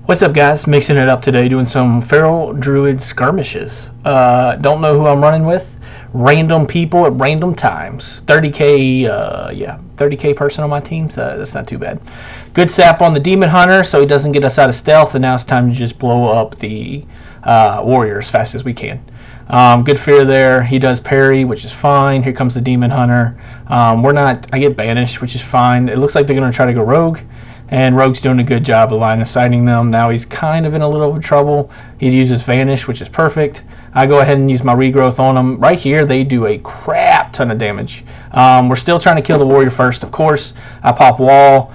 What's up, guys? Mixing it up today, doing some Feral Druid Skirmishes. Don't know who I'm running with. Random people at random times. 30k, 30k person on my team, so that's not too bad. Good sap on the Demon Hunter, so he doesn't get us out of stealth, and now it's time to just blow up the warrior as fast as we can. Good fear there. He does parry, which is fine. Here comes the Demon Hunter. I get banished, which is fine. It looks like they're going to try to go rogue. And Rogue's doing a good job of line of sighting them. Now he's kind of in a little trouble. He uses Vanish, which is perfect. I go ahead and use my regrowth on them. Right here, they do a crap ton of damage. We're still trying to kill the warrior first, of course. I pop wall.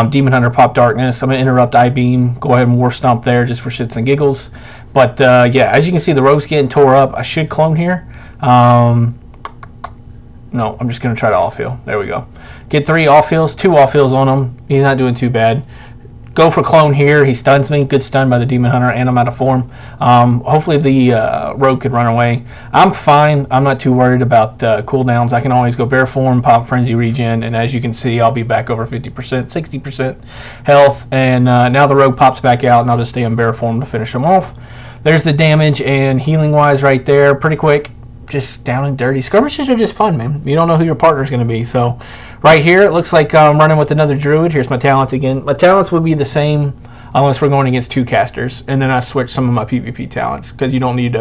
Demon Hunter pop darkness. I'm going to interrupt I-beam. Go ahead and war stomp there just for shits and giggles. But yeah, as you can see, the Rogue's getting tore up. I should clone here. No, I'm just going to try to off-heal. There we go. Get 3 off-heals, 2 off-heals on him. He's not doing too bad. Go for clone here. He stuns me. Good stun by the Demon Hunter, and I'm out of form. Hopefully the Rogue could run away. I'm fine. I'm not too worried about cooldowns. I can always go bear form, pop frenzy regen, and as you can see, I'll be back over 50%, 60% health. And now the Rogue pops back out, and I'll just stay in bear form to finish him off. There's the damage and healing-wise right there. Pretty quick. Just down and dirty. Skirmishes are just fun, man. You don't know who your partner's going to be. So right here, it looks like I'm running with another Druid. Here's my talents again. My talents would be the same unless we're going against 2 casters. And then I switch some of my PvP talents because you don't need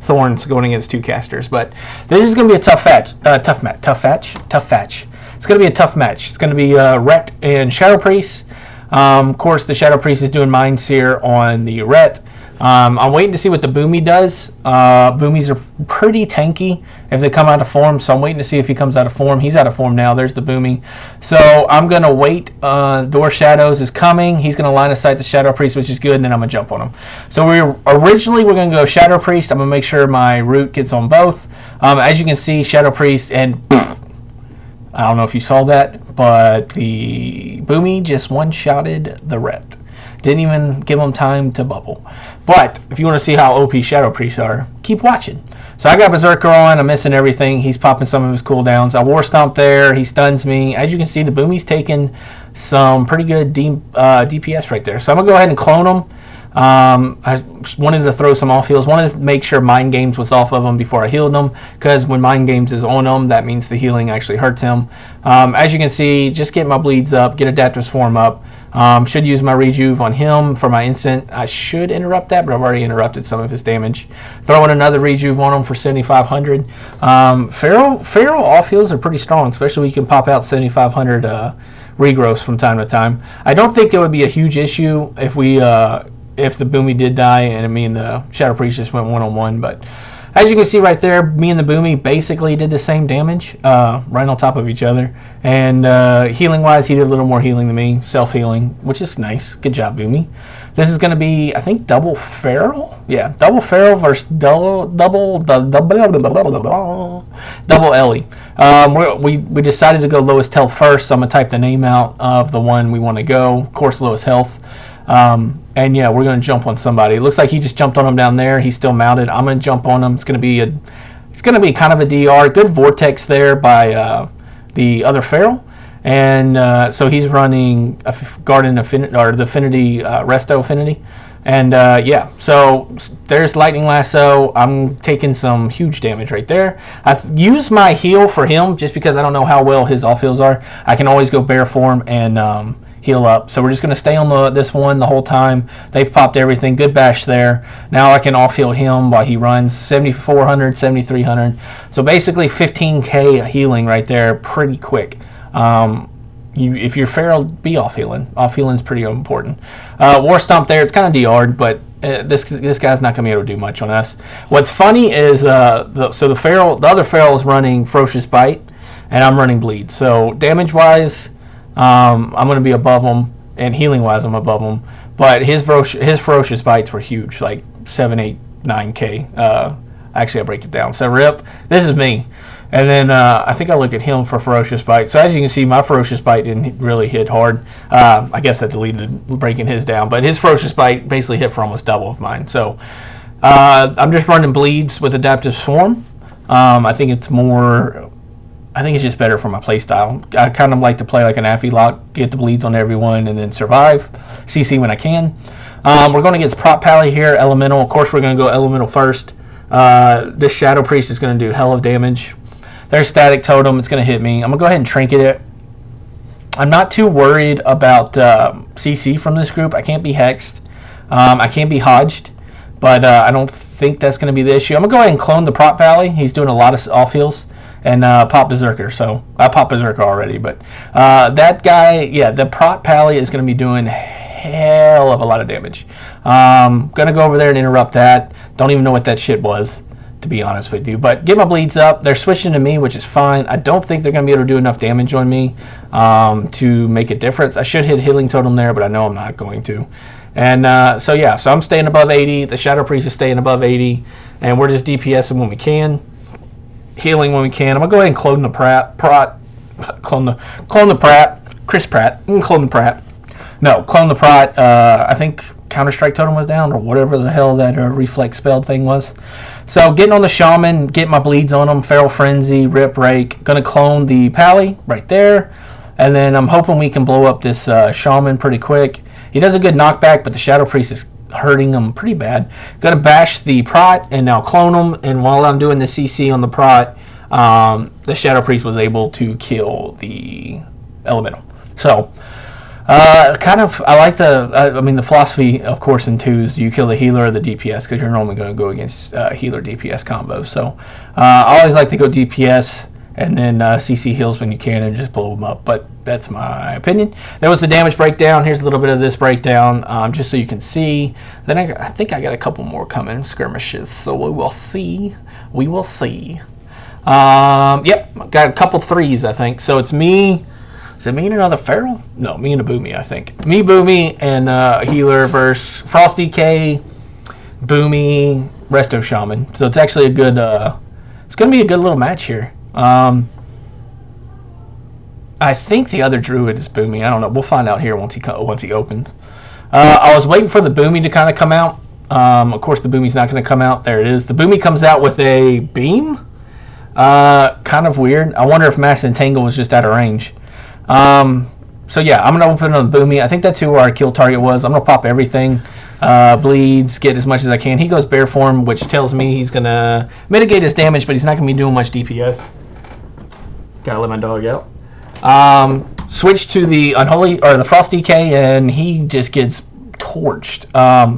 thorns going against 2 casters. But this is going to be a tough match. It's going to be a tough match. It's going to be Ret and Shadow Priest. Of course, the Shadow Priest is doing mines here on the Ret. I'm waiting to see what the Boomy does. Boomies are pretty tanky if they come out of form, so I'm waiting to see if he comes out of form. He's out of form now. There's the Boomy. So I'm going to wait. Door Shadows is coming. He's going to line of sight the Shadow Priest, which is good, and then I'm going to jump on him. So we're going to go Shadow Priest. I'm going to make sure my root gets on both. As you can see, Shadow Priest, and I don't know if you saw that, but the Boomy just one-shotted the Ret. Didn't even give him time to bubble. But if you want to see how OP Shadow Priests are, keep watching. So I got Berserker on. I'm missing everything. He's popping some of his cooldowns. I War Stomp there. He stuns me. As you can see, the Boomy's taking some pretty good DPS right there. So I'm going to go ahead and clone him. I wanted to throw some off heals. Wanted to make sure Mind Games was off of him before I healed him, because when Mind Games is on him, that means the healing actually hurts him. As you can see, just get my bleeds up, get Adaptive Swarm up. Should use my Rejuve on him for my instant. I should interrupt that, but I've already interrupted some of his damage. Throwing another Rejuve on him for 7,500. Feral off heals are pretty strong, especially when you can pop out 7,500 regrowths from time to time. I don't think it would be a huge issue if if the Boomy did die and me and the Shadow Priest just went one-on-one, but as you can see right there, me and the Boomy basically did the same damage, right on top of each other. And healing-wise, he did a little more healing than me, self-healing, which is nice. Good job, Boomy. This is going to be, I think, double Feral? Yeah, double Feral versus double Ellie. We decided to go lowest health first, so I'm going to type the name out of the one we want to go. Of course, lowest health. And yeah, we're going to jump on somebody. It looks like he just jumped on him down there. He's still mounted. I'm going to jump on him. It's going to be kind of a DR. Good vortex there by the other Feral. And so he's running a Garden Affinity, or the Affinity, Resto Affinity. And yeah, so there's Lightning Lasso. I'm taking some huge damage right there. I've used my heal for him just because I don't know how well his off heals are. I can always go bear form and heal up. So we're just going to stay on this one the whole time. They've popped everything. Good bash there. Now I can off heal him while he runs. 7,400, 7,300. So basically 15k healing right there pretty quick. If you're Feral, be off healing. Off healing is pretty important. War Stomp there. It's kind of DR'd, but this guy's not going to be able to do much on us. What's funny is the other Feral is running Ferocious Bite, and I'm running Bleed. So damage wise, I'm going to be above him, and healing wise, I'm above him. But his Ferocious Bites were huge, like 7, 8, 9k. Actually, I'll break it down. So rip, this is me. And then I think I look at him for Ferocious Bite. So as you can see, my Ferocious Bite didn't really hit hard. I guess I deleted breaking his down. But his Ferocious Bite basically hit for almost double of mine. So I'm just running Bleeds with Adaptive Swarm. I think it's just better for my playstyle. I kind of like to play like an Affy Lock, get the bleeds on everyone, and then survive. CC when I can. We're going against Prop Pally here, Elemental. Of course, we're going to go Elemental first. This Shadow Priest is going to do hell of damage. There's Static Totem. It's going to hit me. I'm going to go ahead and Trinket it. I'm not too worried about CC from this group. I can't be hexed. I can't be hodged. But I don't think that's going to be the issue. I'm going to go ahead and clone the Prop Pally. He's doing a lot of off heals. And pop Berserker. So I popped Berserker already. But that guy, yeah, the Prop Pally is going to be doing hell of a lot of damage. Going to go over there and interrupt that. Don't even know what that shit was, to be honest with you. But get my bleeds up. They're switching to me, which is fine. I don't think they're going to be able to do enough damage on me to make a difference. I should hit Healing Totem there, but I know I'm not going to. And so yeah, so I'm staying above 80. The Shadow Priest is staying above 80. And we're just DPSing when we can. Healing when we can. I'm going to go ahead and clone the clone the Pratt. Chris Pratt. Clone the Pratt. No, clone the Pratt. I think Counter-Strike Totem was down, or whatever the hell that reflex spell thing was. So getting on the Shaman, getting my bleeds on him, Feral Frenzy, Rip Rake. Gonna clone the Pally right there. And then I'm hoping we can blow up this Shaman pretty quick. He does a good knockback, but the Shadow Priest is hurting him pretty bad. Gonna bash the Prot and now clone him. And while I'm doing the CC on the Prot, the Shadow Priest was able to kill the Elemental. So I like the philosophy, of course, in twos. You kill the healer or the DPS because you're normally going to go against healer DPS combos. So I always like to go DPS and then CC heals when you can and just blow them up. But that's my opinion. There was the damage breakdown. Here's a little bit of this breakdown just so you can see. Then I think I got a couple more coming, skirmishes. So we will see. We will see. Yep, got a couple threes, I think. So it's me. Is it me and another Feral? No, me and a Boomy, I think. Me, Boomy, and Healer versus Frost DK, Boomy, Resto Shaman. So it's actually a good, it's going to be a good little match here. I think the other Druid is Boomy. I don't know. We'll find out here once he opens. I was waiting for the Boomy to kind of come out. Of course, the Boomy's not going to come out. There it is. The Boomy comes out with a beam. Kind of weird. I wonder if Mass Entangle was just out of range. So yeah, I'm gonna open on Boomy. I think that's who our kill target was. I'm gonna pop everything, bleeds, get as much as I can. He goes bear form, which tells me he's gonna mitigate his damage, but he's not gonna be doing much DPS. Gotta let my dog out. Switch to the Unholy or the Frost DK, and he just gets torched.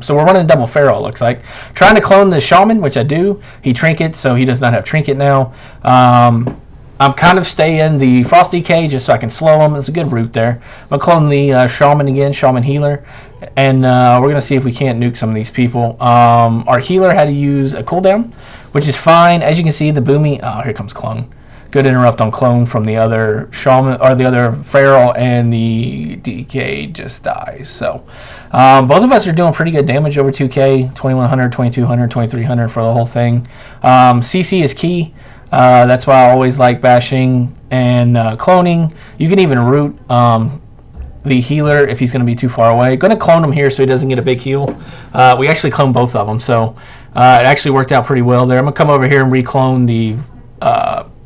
So we're running double Feral, looks like. Trying to clone the Shaman, which I do. He trinkets, so he does not have trinket now. I'm kind of staying the Frost DK just so I can slow him. It's a good route there. I'm going to clone the Shaman again, Shaman Healer. And we're going to see if we can't nuke some of these people. Our Healer had to use a cooldown, which is fine. As you can see, the Boomy... Oh, here comes Clone. Good interrupt on Clone from the other Shaman, or the other Feral, and the DK just dies. So both of us are doing pretty good damage over 2k, 2100, 2200, 2300 for the whole thing. CC is key. That's why I always like bashing and cloning. You can even root the healer if he's going to be too far away. Going to clone him here so he doesn't get a big heal. We actually cloned both of them, so it actually worked out pretty well there. I'm going to come over here and reclone the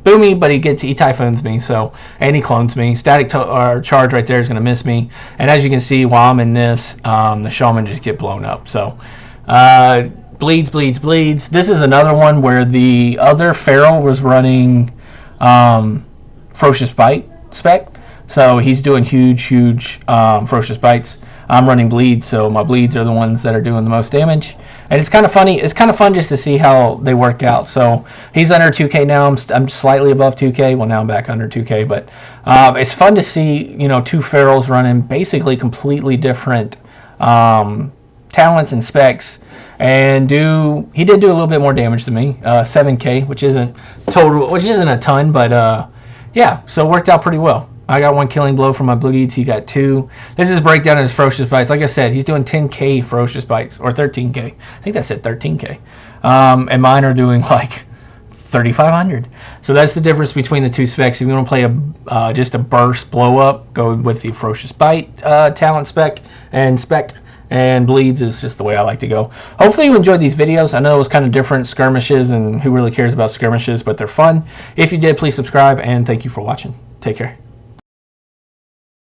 Boomy, but he Typhoons me, so, and he clones me. Static charge right there is going to miss me. And as you can see, while I'm in this, the Shaman just get blown up. So bleeds. This is another one where the other Feral was running Ferocious Bite spec. So he's doing huge Ferocious Bites. I'm running bleeds, so my bleeds are the ones that are doing the most damage. And it's kind of funny. It's kind of fun just to see how they work out. So he's under 2K now. I'm slightly above 2K. Well, now I'm back under 2K. But it's fun to see, two Ferals running basically completely different talents and specs. And he did do a little bit more damage to me, 7k, which isn't a ton, but yeah, so it worked out pretty well. I got 1 killing blow from my bleeds. He got 2. This is breakdown of his Ferocious Bites. Like I said, he's doing 10k Ferocious Bites, or 13k. I think that said 13k. And mine are doing like 3,500. So that's the difference between the two specs. If you want to play just a burst blow up, go with the Ferocious Bite talent spec. And bleeds is just the way I like to go. Hopefully you enjoyed these videos. I know it was kind of different, skirmishes, and who really cares about skirmishes, but they're fun. If you did, please subscribe, and thank you for watching. Take care.